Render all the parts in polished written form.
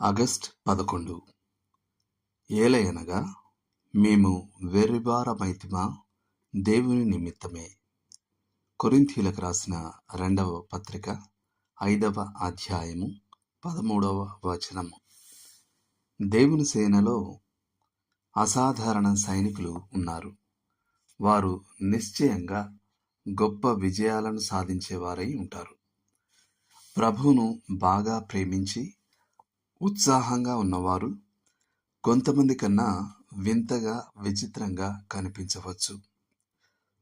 August 11 ఏలయనగా మేము వెర్రివారమైతిమా దేవుని నిమిత్తమే. కొరింథీయులకు రాసిన 2వ పత్రిక 5వ అధ్యాయము 13వ వచనము. దేవుని సేనలో అసాధారణ సైనికులు ఉన్నారు. వారు నిశ్చయంగా గొప్ప విజయాలను సాధించేవారై ఉంటారు. ప్రభువును బాగా ప్రేమించి ఉత్సాహంగా ఉన్నవారు కొంతమంది కన్నా వింతగా విచిత్రంగా కనిపించవచ్చు.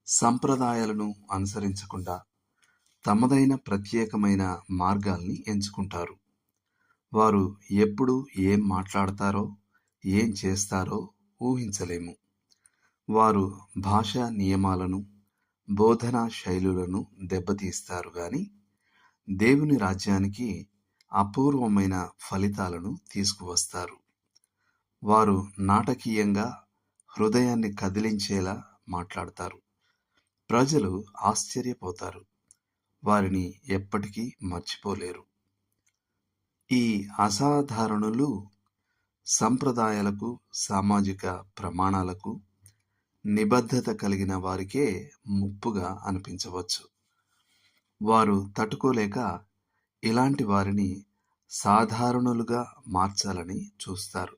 సంప్రదాయాలను అనుసరించకుండా తమదైన ప్రత్యేకమైన మార్గాల్ని ఎంచుకుంటారు. వారు ఎప్పుడు ఏం మాట్లాడతారో ఏం చేస్తారో ఊహించలేము. వారు భాషా నియమాలను బోధనా శైలులను దెబ్బతీస్తారు గాని దేవుని రాజ్యానికి అపూర్వమైన ఫలితాలను తీసుకువస్తారు. వారు నాటకీయంగా హృదయాన్ని కదిలించేలా మాట్లాడతారు. ప్రజలు ఆశ్చర్యపోతారు. వారిని ఎప్పటికీ మర్చిపోలేరు. ఈ అసాధారణులు సంప్రదాయాలకు సామాజిక ప్రమాణాలకు నిబద్ధత కలిగిన వారికే ముప్పుగా అనిపించవచ్చు. వారు తట్టుకోలేక ఇలాంటి వారిని సాధారణులుగా మార్చాలని చూస్తారు.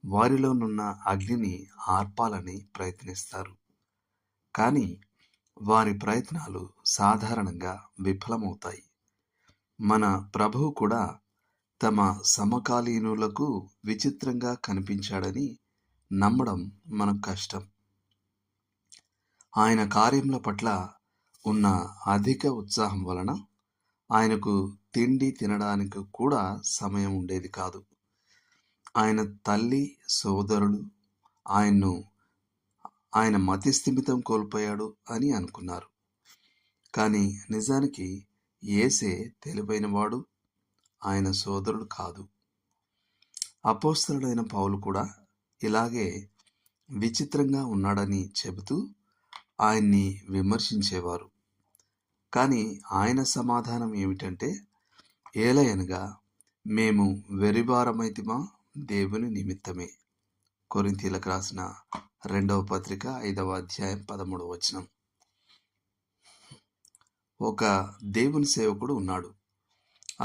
వారిలోనున్న అగ్నిని ఆర్పాలని ప్రయత్నిస్తారు. కానీ వారి ప్రయత్నాలు సాధారణంగా విఫలమవుతాయి. మన ప్రభువు కూడా తమ సమకాలీనులకు విచిత్రంగా కనిపించాడని నమ్మడం మనకు కష్టం. ఆయన కార్యముల పట్ల ఉన్న అధిక ఉత్సాహం వలన ఆయనకు తిండి తినడానికి కూడా సమయం ఉండేది కాదు. ఆయన తల్లి సోదరులు ఆయన మతిస్థిమితం కోల్పోయాడు అని అనుకున్నారు. కానీ నిజానికి యేసే తెలివైనవాడు, ఆయన సోదరుడు కాదు. అపోస్తలుడైన పౌలు కూడా ఇలాగే విచిత్రంగా ఉన్నాడని చెబుతూ ఆయన్ని విమర్శించేవారు. కానీ ఆయన సమాధానం ఏమిటంటే, ఏలయనగా మేము వెర్రివారమైతిమా దేవుని నిమిత్తమే. కొరింథీయులకు రాసిన 2వ పత్రిక 5వ అధ్యాయం 13వ వచనం. ఒక దేవుని సేవకుడు ఉన్నాడు.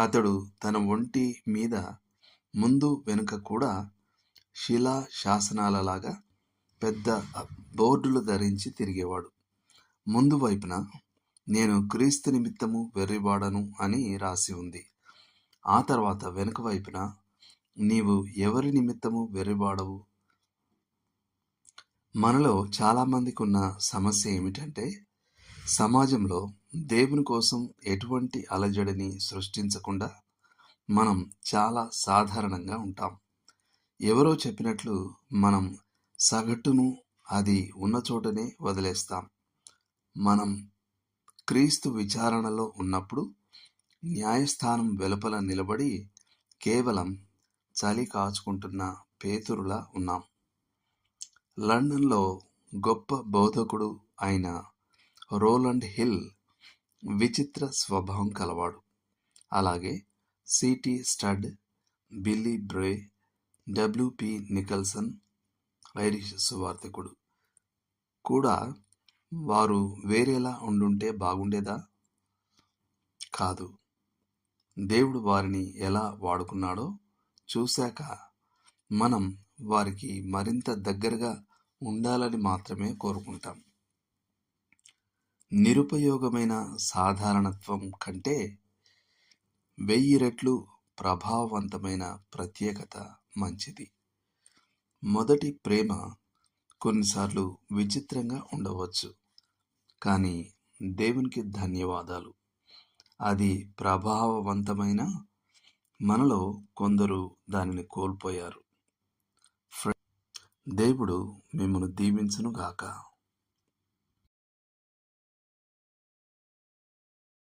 అతడు తన ఒంటి మీద ముందు వెనుక కూడా శిలా శాసనాలలాగా పెద్ద బోర్డులు ధరించి తిరిగేవాడు. ముందు వైపున నేను క్రీస్తు నిమిత్తము వెర్రివాడను అని రాసి ఉంది. ఆ తర్వాత వెనుక వైపున నీవు ఎవరి నిమిత్తము వెర్రివాడవు. మనలో చాలామందికి ఉన్న సమస్య ఏమిటంటే, సమాజంలో దేవుని కోసం ఎటువంటి అలజడిని సృష్టించకుండా మనం చాలా సాధారణంగా ఉంటాం. ఎవరో చెప్పినట్లు మనం సగటును అది ఉన్న చోటనే వదిలేస్తాం. మనం క్రీస్తు విచారణలో ఉన్నప్పుడు న్యాయస్థానం వెలుపల నిలబడి కేవలం చలి కాచుకుంటున్న పేతురులా ఉన్నాం. లండన్లో గొప్ప బోధకుడు అయిన రోలండ్ హిల్ విచిత్ర స్వభావం కలవాడు. అలాగే C T Studd, Billy Bray, W P Nicholson Irish సువార్తికుడు కూడా వారు వేరేలా ఉండుంటే బాగుండేదా? కాదు. దేవుడు వారిని ఎలా వాడుకున్నాడో చూశాక మనం వారికి మరింత దగ్గరగా ఉండాలని మాత్రమే కోరుకుంటాం. నిరుపయోగమైన సాధారణత్వం కంటే 1000 రెట్లు ప్రభావవంతమైన ప్రత్యేకత మంచిది. మొదటి ప్రేమ కొన్నిసార్లు విచిత్రంగా ఉండవచ్చు. కానీ దేవునికి ధన్యవాదాలు, అది ప్రభావవంతమైన మనలో కొందరు దానిని కోల్పోయారు. దేవుడు మిమ్మల్ని దీవించును గాక.